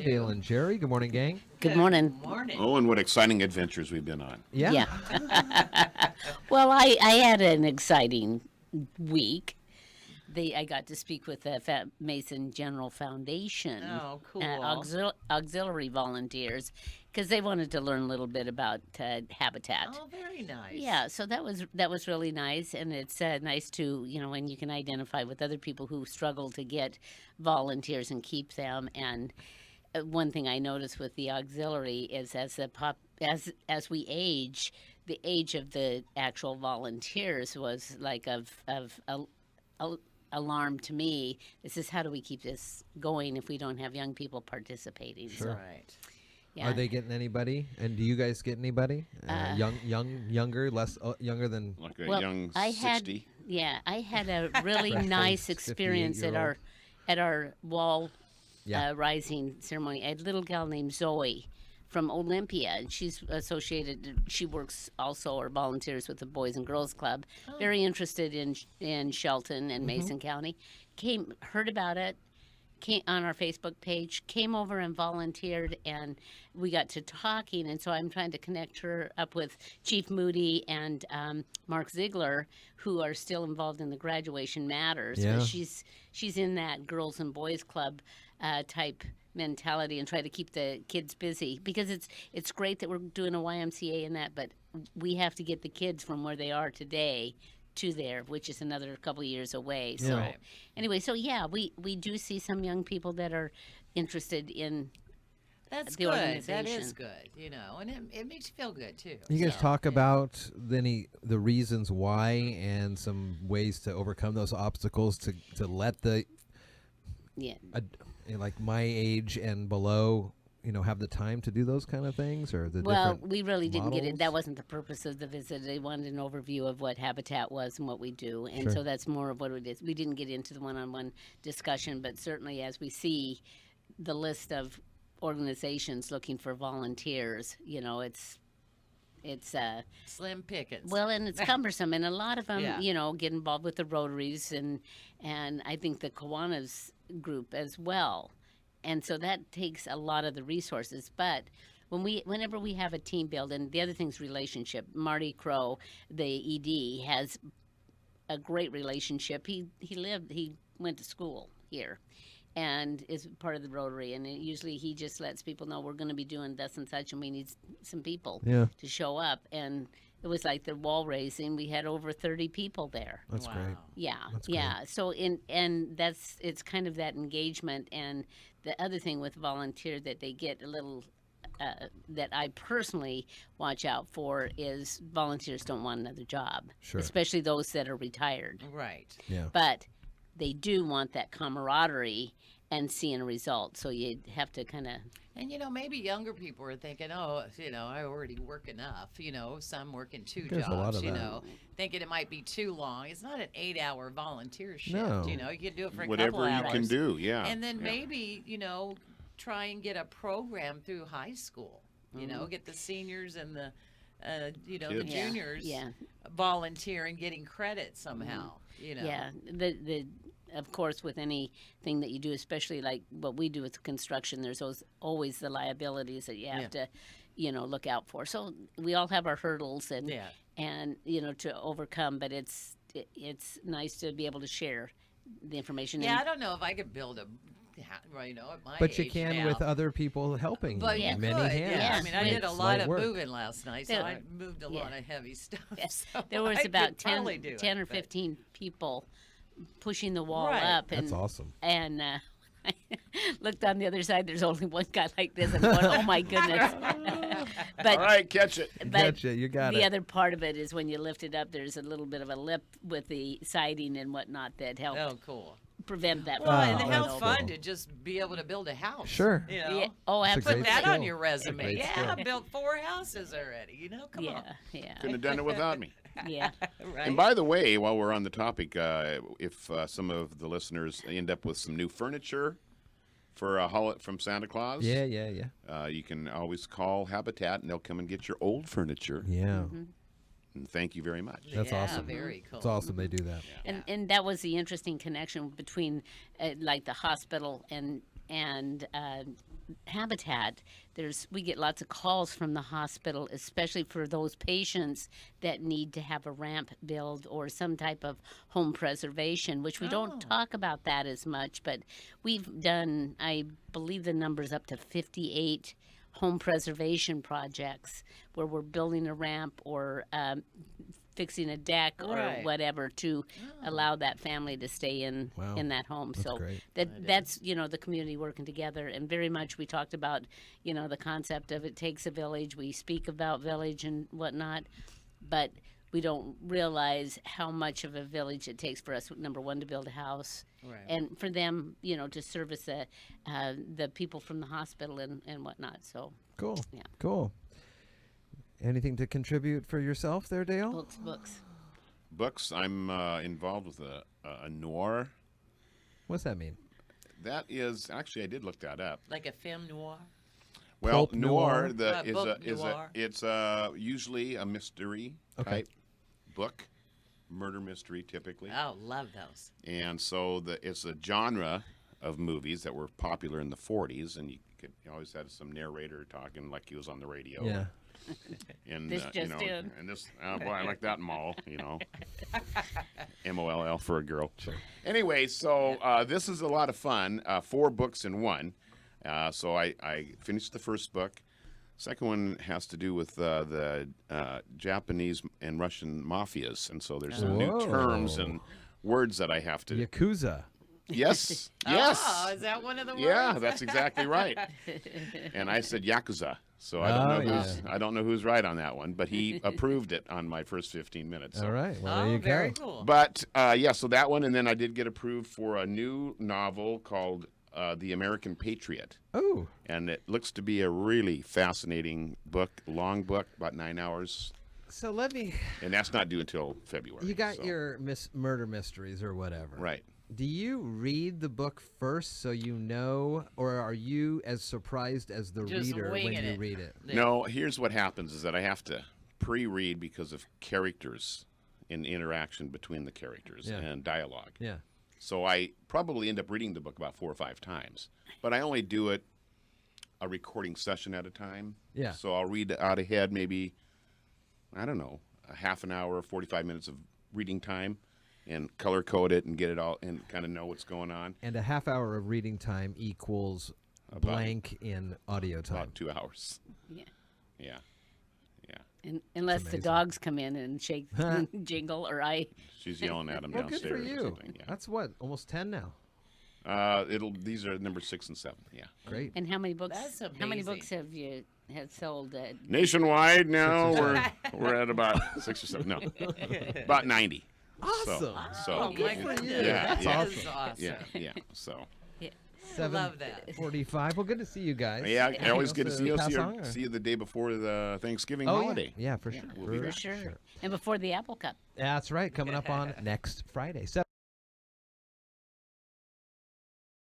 Dale and Jerry. Good morning, gang. Good morning. Morning. Oh, and what exciting adventures we've been on. Yeah. Well, I had an exciting week. I got to speak with the Mason General Foundation. Oh, cool. Auxiliary volunteers, because they wanted to learn a little bit about habitat. Oh, very nice. Yeah, so that was really nice, and it's nice to when you can identify with other people who struggle to get volunteers and keep them. And one thing I noticed with the auxiliary is as we age, the age of the actual volunteers was like of alarm to me. This is how do we keep this going if we don't have young people participating? Sure. Right. Yeah. Are they getting anybody? And do you guys get anybody? Younger, less younger than? Like a young 60. I had a really Fresh nice faced experience 58-year-old. at our wall Yeah. rising ceremony. I had a little gal named Zoe from Olympia, and she's associated. She works also or volunteers with the Boys and Girls Club. Very interested in Shelton and Mason County. Heard about it. Came on our Facebook page, came over and volunteered, and we got to talking. And so I'm trying to connect her up with Chief Moody and Mark Ziegler, who are still involved in the Graduation Matters. Yeah. But she's in that girls and boys club type mentality and try to keep the kids busy, because it's great that we're doing a YMCA and that, but we have to get the kids from where they are today to there, which is another couple of years away. So Yeah. anyway, so yeah, we do see some young people that are interested in That's the good. organization. That is good, and it makes you feel good, too. You guys So, talk yeah. about the reasons why and some ways to overcome those obstacles to let the yeah. like my age and below have the time to do those kind of things, or the Well, different we really didn't get it. models? That wasn't the purpose of the visit. They wanted an overview of what Habitat was and what we do, and Sure. so that's more of what it is. We didn't get into the one-on-one discussion, but certainly as we see the list of organizations looking for volunteers, it's Slim pickings. well, and it's cumbersome, and a lot of them, Yeah. get involved with the Rotaries and I think the Kiwanis group as well, and so that takes a lot of the resources. But whenever we have a team build, and the other thing's relationship. Marty Crow, the ED, has a great relationship. He went to school here, and is part of the Rotary. And usually he just lets people know we're going to be doing this and such, and we need some people Yeah. to show up. And it was like the wall raising. We had over 30 people there. That's great. Wow. Yeah, That's yeah. So it's kind of that engagement. And the other thing with volunteer that they get a little that I personally watch out for is volunteers don't want another job, Sure. especially those that are retired. Right. Yeah. But they do want that camaraderie and seeing a result. So you have to kind of And, maybe younger people are thinking, I already work enough. Some working two There's a lot jobs, of that. thinking it might be too long. It's not an 8-hour volunteer shift. No. You can do it for a couple Whatever you hours. can do, yeah. And then yeah. maybe, try and get a program through high school. Get the seniors and the, the Kids. Yeah, juniors yeah. volunteering, getting credit somehow. Yeah, the of course with anything that you do, especially like what we do with construction, there's always the liabilities that you have to, look out for. So we all have our hurdles and Yeah. and to overcome. But it's nice to be able to share the information. Yeah, and, I don't know if I could build a, at my But you age can now. with other people helping But you. you Many could, hands. yeah. I mean, I did a It's lot light of work. moving last night, so There- I moved a lot yeah. of heavy stuff. Yes. So there was I about could probably do 10 it, or but- 15 people pushing the wall Right. up. And, That's awesome. And I looked on the other side. There's only one guy like this. I'm going, oh my goodness. But All right, catch it. but Gotcha, you got the it. other part of it is when you lift it up, there's a little bit of a lip with the siding and whatnot that help Oh, cool. prevent that. Well, from and Oh, falling how that's over. fun cool. to just be able to build a house. Sure. Yeah. Oh, It's a absolutely. Put that skill. on your resume. Great Yeah, skill. I built 4 houses already. Come on. Yeah, Couldn't have done it without me. yeah. Right. And by the way, while we're on the topic, if some of the listeners end up with some new furniture for a from Santa Claus, Yeah. you can always call Habitat and they'll come and get your old furniture. Yeah. And thank you very much. That's yeah, awesome. Very cool. It's awesome they do that. And that was the interesting connection between like the hospital and and Habitat, we get lots of calls from the hospital, especially for those patients that need to have a ramp built or some type of home preservation, which we don't talk about that as much, but we've done, I believe the number's up to 58 home preservation projects where we're building a ramp or fixing a deck or Right. whatever to allow that family to stay in Wow. in that home. So great. that's the community working together, and very much we talked about the concept of it takes a village. We speak about village and whatnot, but we don't realize how much of a village it takes for us. Number one, to build a house, Right. and for them, to service the people from the hospital and whatnot. So Cool. Yeah. Cool. Anything to contribute for yourself there, Dale? books. Books. I'm involved with a noir. What's that mean? That is actually I did look that up. Like a film noir. Well, Pulp noir, noir? Book noir. it's usually a mystery Okay. type book, murder mystery typically, Oh, love those. and so it's a genre of movies that were popular in the 40s, and you always had some narrator talking like he was on the radio. Yeah. And This just in. and this boy, I like that mall, MOLL for a girl. Sure. Anyway, so this is a lot of fun. 4 books in one. So I finished the first book. Second one has to do with the Japanese and Russian mafias, and so there's some new Whoa. terms and words that I have to. Yakuza. Yes, Oh, yes. is that one of the words? Yeah, that's exactly right. And I said Yakuza, so I don't Oh, know yeah. I don't know who's right on that one, but he approved it on my first 15 minutes. So. All right. Well, Oh, there you very go. cool. But so that one, and then I did get approved for a new novel called The American Patriot, Oh, and it looks to be a really fascinating book, long book, about 9 hours, so let me. and that's not due until February. You got so- your murder mysteries or whatever. right. Do you read the book first so you know, or are you as surprised as the Just reader when winging you it. read it? No, here's what happens: is that I have to pre-read because of characters and interaction between the characters Yeah. and dialogue. Yeah. So I probably end up reading the book about 4 or 5 times, but I only do it a recording session at a time. Yeah. So I'll read out ahead, maybe, I don't know, a half an hour, 45 minutes of reading time, and color code it and get it all and kind of know what's going on. And a half hour of reading time equals blank in audio time. About 2 hours. Yeah. Yeah. Yeah. And unless the amazing. dogs come in and shake, jingle, or I. She's yelling at him Well, good downstairs for or you. something. Yeah. That's what, almost 10 now. These are number 6 and 7. Yeah. Great. And how many books? That's How many amazing. books have sold? Nationwide now 6 or we're at about 6 or 7. No, about 90. Awesome. So Oh, good my for goodness. you. Yeah, That yeah. is awesome. yeah. So I love that. 7:45. Well, good to see you guys. yeah, Anything always else good to see you. pass on, or- See you the day before the Thanksgiving Oh, holiday. yeah. Yeah, for sure. we'll be For there. Sure. And before the Apple Cup. That's right. Coming up on next Friday.